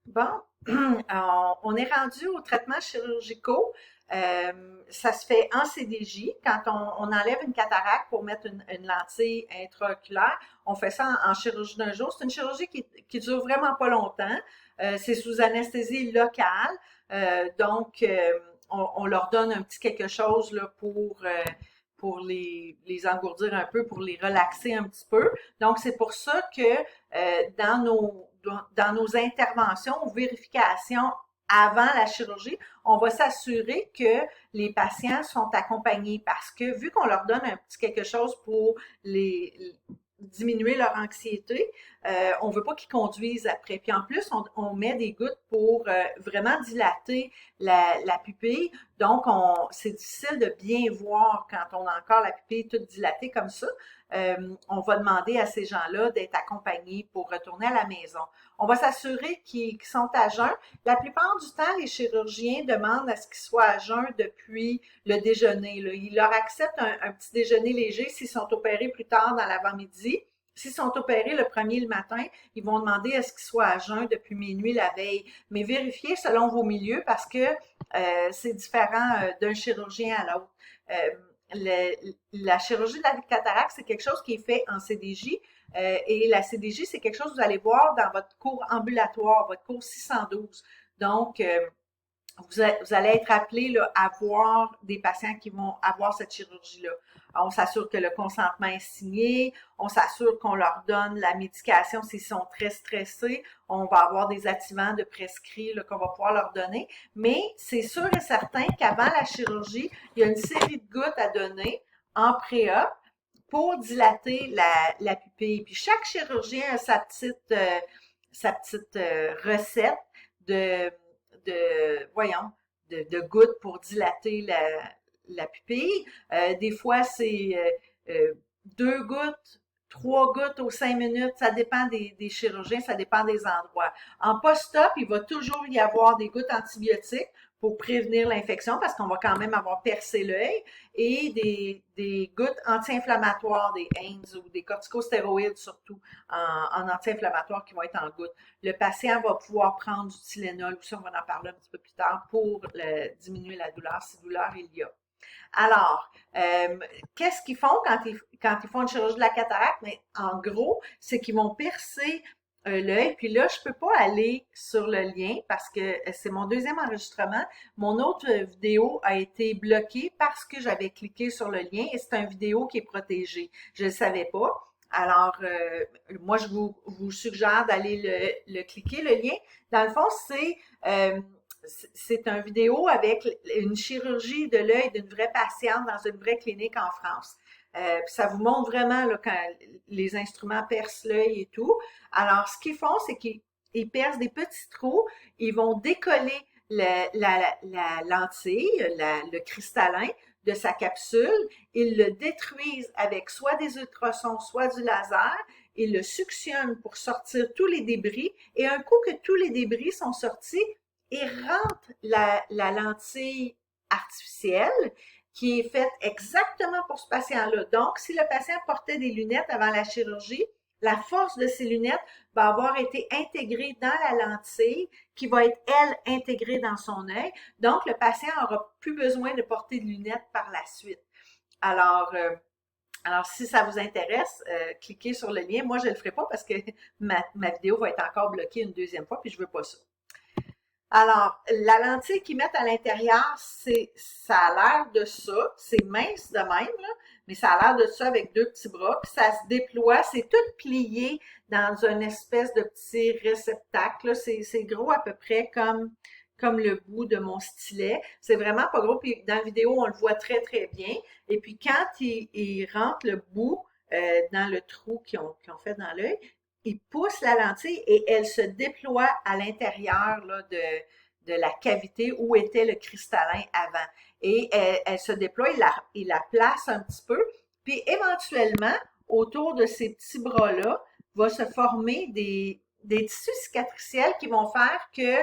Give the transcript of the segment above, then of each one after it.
Bon, on est rendu aux traitements chirurgicaux. Ça se fait en CDJ. Quand on enlève une cataracte pour mettre une lentille intraoculaire, on fait ça en chirurgie d'un jour. C'est une chirurgie qui dure vraiment pas longtemps. C'est sous anesthésie locale. On leur donne un petit quelque chose là, pour les engourdir un peu, pour les relaxer un petit peu. Donc, c'est pour ça que dans nos interventions ou vérifications avant la chirurgie, on va s'assurer que les patients sont accompagnés parce que vu qu'on leur donne un petit quelque chose pour diminuer leur anxiété, on veut pas qu'ils conduisent après. Puis en plus, on met des gouttes pour vraiment dilater la pupille. Donc, c'est difficile de bien voir quand on a encore la pupille toute dilatée comme ça. On va demander à ces gens-là d'être accompagnés pour retourner à la maison. On va s'assurer qu'ils sont à jeun. La plupart du temps, les chirurgiens demandent à ce qu'ils soient à jeun depuis le déjeuner. Là. Ils leur acceptent un petit déjeuner léger s'ils sont opérés plus tard dans l'avant-midi. S'ils sont opérés le premier le matin, ils vont demander à ce qu'ils soient à jeun depuis minuit la veille. Mais vérifiez selon vos milieux parce que c'est différent d'un chirurgien à l'autre. La chirurgie de la cataracte, c'est quelque chose qui est fait en CDJ. Et la CDJ, c'est quelque chose que vous allez voir dans votre cours ambulatoire, votre cours 612. Donc, vous allez être appelé là, à voir des patients qui vont avoir cette chirurgie-là. On s'assure que le consentement est signé, on s'assure qu'on leur donne la médication s'ils sont très stressés, on va avoir des activants de prescrits qu'on va pouvoir leur donner, mais c'est sûr et certain qu'avant la chirurgie, il y a une série de gouttes à donner en pré-op pour dilater la pupille. Puis chaque chirurgien a sa petite recette de voyons, de gouttes pour dilater la pupille. Des fois, c'est 2 gouttes, 3 gouttes aux 5 minutes. Ça dépend des chirurgiens, ça dépend des endroits. En post-op, il va toujours y avoir des gouttes antibiotiques pour prévenir l'infection parce qu'on va quand même avoir percé l'œil et des gouttes anti-inflammatoires, des AINES ou des corticostéroïdes surtout en anti-inflammatoires qui vont être en gouttes. Le patient va pouvoir prendre du Tylenol, aussi on va en parler un petit peu plus tard, pour diminuer la douleur, si douleur il y a. Alors, qu'est-ce qu'ils font quand ils font une chirurgie de la cataracte? Mais en gros, c'est qu'ils vont percer l'œil. Puis là, je peux pas aller sur le lien parce que c'est mon deuxième enregistrement. Mon autre vidéo a été bloquée parce que j'avais cliqué sur le lien et c'est une vidéo qui est protégée. Je ne le savais pas. Alors, moi, vous suggère d'aller le cliquer, le lien. Dans le fond, c'est une vidéo avec une chirurgie de l'œil d'une vraie patiente dans une vraie clinique en France. Puis ça vous montre vraiment là, quand les instruments percent l'œil et tout. Alors, ce qu'ils font, c'est qu'ils percent des petits trous, ils vont décoller la lentille, le cristallin de sa capsule, ils le détruisent avec soit des ultrasons, soit du laser, ils le suctionnent pour sortir tous les débris, et un coup que tous les débris sont sortis, ils rentrent la lentille artificielle qui est faite exactement pour ce patient-là. Donc, si le patient portait des lunettes avant la chirurgie, la force de ces lunettes va avoir été intégrée dans la lentille qui va être, elle, intégrée dans son œil. Donc, le patient n'aura plus besoin de porter de lunettes par la suite. Alors, euh, alors, si ça vous intéresse, cliquez sur le lien. Moi, je ne le ferai pas parce que ma vidéo va être encore bloquée une deuxième fois, puis je ne veux pas ça. Alors, la lentille qu'ils mettent à l'intérieur, ça a l'air de ça. C'est mince de même, là, mais ça a l'air de ça avec 2 petits bras. Puis ça se déploie, c'est tout plié dans une espèce de petit réceptacle. C'est gros à peu près comme le bout de mon stylet. C'est vraiment pas gros. Puis dans la vidéo, on le voit très, très bien. Et puis quand ils rentrent le bout dans le trou qu'ils ont fait dans l'œil, il pousse la lentille et elle se déploie à l'intérieur là, de la cavité où était le cristallin avant. Et elle se déploie, il la place un petit peu, puis éventuellement, autour de ces petits bras-là, va se former des tissus cicatriciels qui vont faire que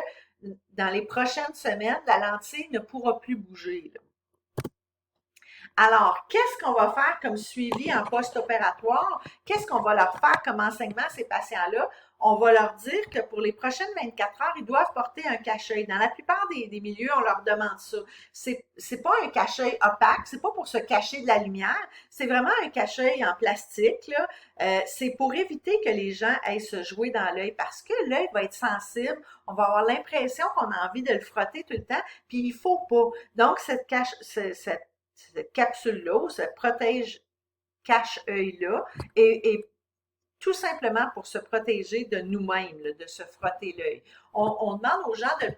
dans les prochaines semaines, la lentille ne pourra plus bouger. Là. Alors, qu'est-ce qu'on va faire comme suivi en post-opératoire? Qu'est-ce qu'on va leur faire comme enseignement à ces patients-là? on va leur dire que pour les prochaines 24 heures, ils doivent porter un cache-œil. Dans la plupart des milieux, on leur demande ça. C'est pas un cache-œil opaque, c'est pas pour se cacher de la lumière, c'est vraiment un cache-œil en plastique, là. C'est pour éviter que les gens aillent se jouer dans l'œil parce que l'œil va être sensible, on va avoir l'impression qu'on a envie de le frotter tout le temps, puis il faut pas. Donc, cette capsule-là, ou ce protège cache-œil-là, est tout simplement pour se protéger de nous-mêmes, là, de se frotter l'œil. On demande aux gens de le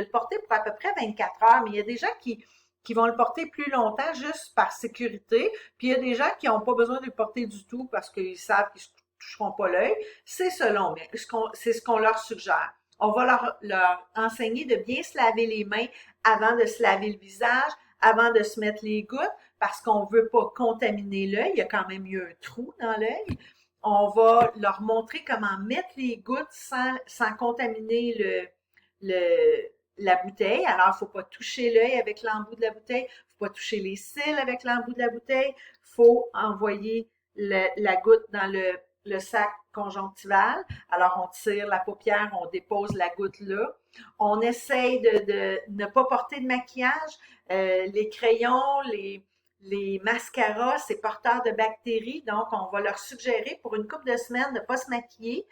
porter pour à peu près 24 heures, mais il y a des gens qui vont le porter plus longtemps juste par sécurité, puis il y a des gens qui n'ont pas besoin de le porter du tout parce qu'ils savent qu'ils ne toucheront pas l'œil. C'est selon, mais c'est ce qu'on leur suggère. On va leur enseigner de bien se laver les mains avant de se laver le visage, avant de se mettre les gouttes, parce qu'on ne veut pas contaminer l'œil. Il y a quand même eu un trou dans l'œil. On va leur montrer comment mettre les gouttes sans contaminer la bouteille. Alors, il ne faut pas toucher l'œil avec l'embout de la bouteille, il ne faut pas toucher les cils avec l'embout de la bouteille, il faut envoyer la goutte dans le sac conjonctival. Alors, on tire la paupière, on dépose la goutte là. On essaye de ne pas porter de maquillage. Les crayons, les mascaras, c'est porteur de bactéries, donc on va leur suggérer pour une couple de semaines de ne pas se maquiller.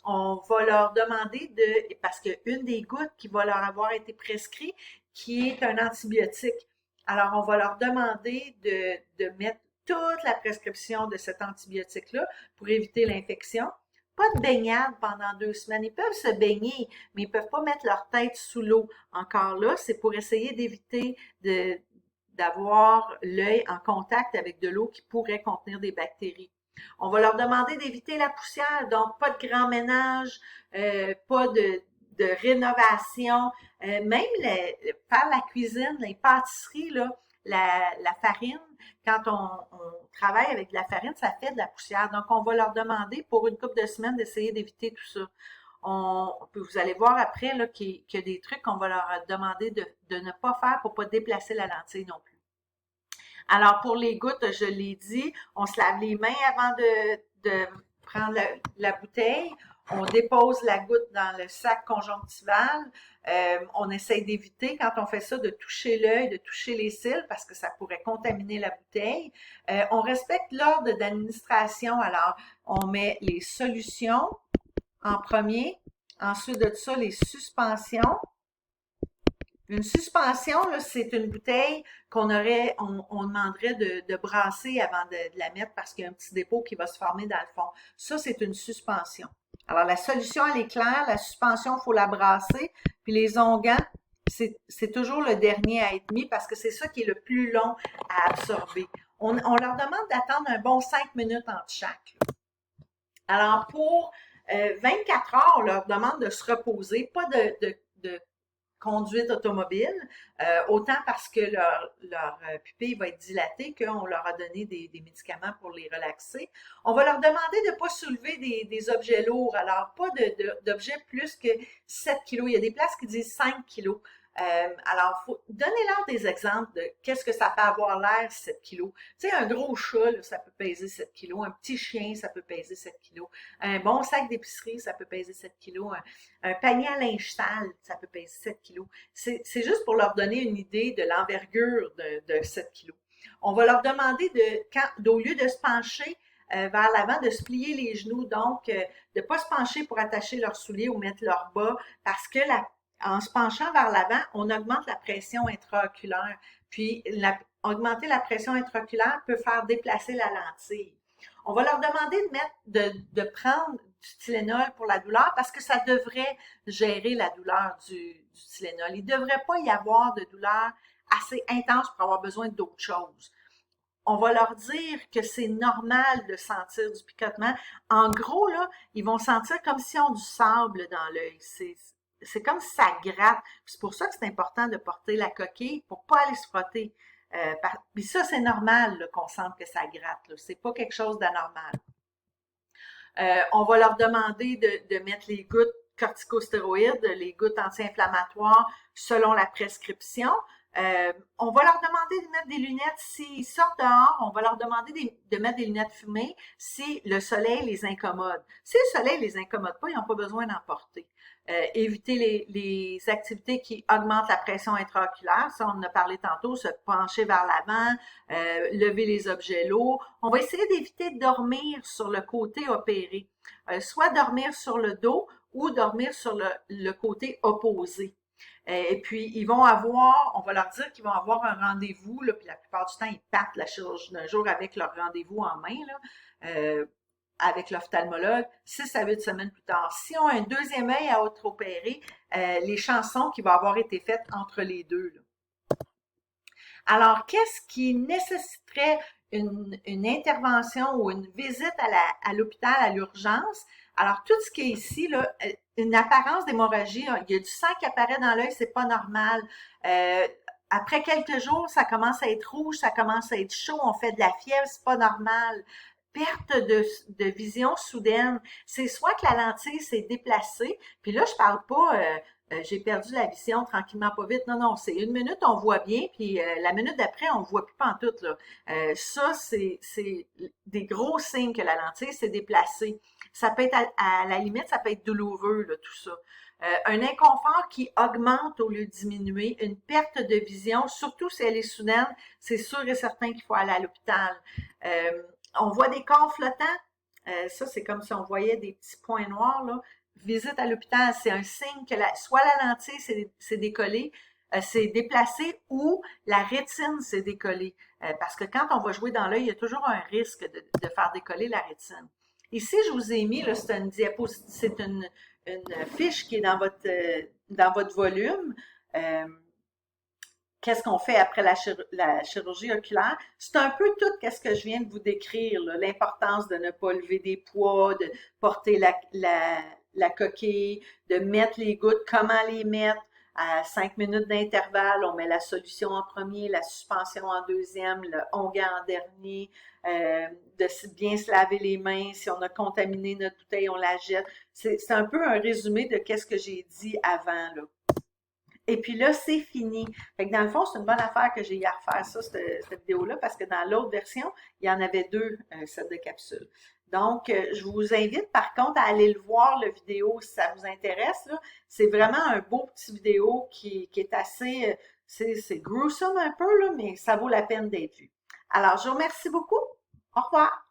On va leur demander parce qu'une des gouttes qui va leur avoir été prescrite, qui est un antibiotique. Alors, on va leur demander de mettre toute la prescription de cet antibiotique-là pour éviter l'infection. Pas de baignade pendant 2 semaines. Ils peuvent se baigner, mais ils ne peuvent pas mettre leur tête sous l'eau. Encore là, c'est pour essayer d'éviter d'avoir l'œil en contact avec de l'eau qui pourrait contenir des bactéries. On va leur demander d'éviter la poussière, donc pas de grand ménage, pas de rénovation, même faire la cuisine, les pâtisseries, là, la farine, quand on travaille avec de la farine, ça fait de la poussière. Donc, on va leur demander pour une couple de semaines d'essayer d'éviter tout ça. Vous allez voir après là, qu'il y a des trucs qu'on va leur demander de ne pas faire pour ne pas déplacer la lentille non plus. Alors, pour les gouttes, je l'ai dit, on se lave les mains avant de prendre la bouteille. On dépose la goutte dans le sac conjonctival. On essaye d'éviter, quand on fait ça, de toucher l'œil, de toucher les cils parce que ça pourrait contaminer la bouteille. On respecte l'ordre d'administration. Alors, on met les solutions en premier. Ensuite de ça, les suspensions. Une suspension, là, c'est une bouteille on demanderait de brasser avant de la mettre parce qu'il y a un petit dépôt qui va se former dans le fond. Ça, c'est une suspension. Alors, la solution, elle est claire. La suspension, il faut la brasser. Puis les onguents, c'est toujours le dernier à être mis parce que c'est ça qui est le plus long à absorber. On leur demande d'attendre un bon 5 minutes entre chaque. Alors, pour 24 heures, on leur demande de se reposer, pas de conduite automobile, autant parce que leur pupille va être dilatée qu'on leur a donné des médicaments pour les relaxer. On va leur demander de ne pas soulever des objets lourds, alors pas d'objets plus que 7 kilos. Il y a des places qui disent 5 kilos. Alors, faut donner-leur des exemples de qu'est-ce que ça peut avoir l'air 7 kilos. Tu sais, un gros chat, là, ça peut peser 7 kilos. Un petit chien, ça peut peser 7 kilos. Un bon sac d'épicerie, ça peut peser 7 kilos. Un panier à linge sale, ça peut peser 7 kilos. C'est juste pour leur donner une idée de l'envergure de 7 kilos. On va leur demander au lieu de se pencher vers l'avant, de se plier les genoux, donc de ne pas se pencher pour attacher leurs souliers ou mettre leurs bas, parce que en se penchant vers l'avant, on augmente la pression intraoculaire. Puis, augmenter la pression intraoculaire peut faire déplacer la lentille. On va leur demander de prendre du Tylenol pour la douleur parce que ça devrait gérer la douleur du Tylenol. Il ne devrait pas y avoir de douleur assez intense pour avoir besoin d'autre chose. On va leur dire que c'est normal de sentir du picotement. En gros, là, ils vont sentir comme s'ils ont du sable dans l'œil. C'est comme si ça gratte. C'est pour ça que c'est important de porter la coquille pour pas aller se frotter. Puis ça, c'est normal là, qu'on sente que ça gratte. C'est pas quelque chose d'anormal. On va leur demander de mettre les gouttes corticostéroïdes, les gouttes anti-inflammatoires selon la prescription. On va leur demander de mettre des lunettes s'ils sortent dehors. On va leur demander de mettre des lunettes fumées si le soleil les incommode. Si le soleil les incommode pas, ils n'ont pas besoin d'en porter. Éviter les activités qui augmentent la pression intraoculaire. Ça, on en a parlé tantôt, se pencher vers l'avant, lever les objets lourds. On va essayer d'éviter de dormir sur le côté opéré. Soit dormir sur le dos ou dormir sur le côté opposé. Et puis, on va leur dire qu'ils vont avoir un rendez-vous, là, puis la plupart du temps, ils partent la chirurgie d'un jour avec leur rendez-vous en main, là, avec l'ophtalmologue, 6 à 8 semaines plus tard. Si on a un deuxième œil à être opéré, les chansons qui vont avoir été faites entre les deux, là. Alors, qu'est-ce qui nécessiterait une intervention ou une visite à l'hôpital, à l'urgence? Alors, tout ce qui est ici, là, une apparence d'hémorragie, il y a du sang qui apparaît dans l'œil, c'est pas normal. Après quelques jours, ça commence à être rouge, ça commence à être chaud, on fait de la fièvre, c'est pas normal. Perte de vision soudaine, c'est soit que la lentille s'est déplacée, puis là, je parle pas j'ai perdu la vision tranquillement pas vite. Non, non, c'est une minute, on voit bien, puis la minute d'après, on voit plus pantoute, là. Ça, c'est des gros signes que la lentille s'est déplacée. Ça peut être, à la limite, ça peut être douloureux, là, tout ça. Un inconfort qui augmente au lieu de diminuer, une perte de vision, surtout si elle est soudaine, c'est sûr et certain qu'il faut aller à l'hôpital. On voit des corps flottants. Ça, c'est comme si on voyait des petits points noirs, là. Visite à l'hôpital, c'est un signe que soit la lentille s'est décollée, s'est déplacée ou la rétine s'est décollée. Parce que quand on va jouer dans l'œil, il y a toujours un risque de faire décoller la rétine. Ici, je vous ai mis, là, c'est une diapositive, c'est une fiche qui est dans votre volume. Qu'est-ce qu'on fait après la chirurgie oculaire? C'est un peu tout ce que je viens de vous décrire, l'importance de ne pas lever des poids, de porter la coquille, de mettre les gouttes, comment les mettre, à 5 minutes d'intervalle, on met la solution en premier, la suspension en deuxième, le onguent en dernier, de bien se laver les mains, si on a contaminé notre bouteille, on la jette. C'est un peu un résumé de qu'est-ce que j'ai dit avant, là. Et puis là, c'est fini. Fait que dans le fond, c'est une bonne affaire que j'ai eu à refaire ça, cette vidéo-là, parce que dans l'autre version, il y en avait 2 sets de capsules. Donc, je vous invite par contre à aller le voir, le vidéo, si ça vous intéresse, là. C'est vraiment un beau petit vidéo qui est assez, c'est gruesome un peu, là, mais ça vaut la peine d'être vu. Alors, je vous remercie beaucoup. Au revoir.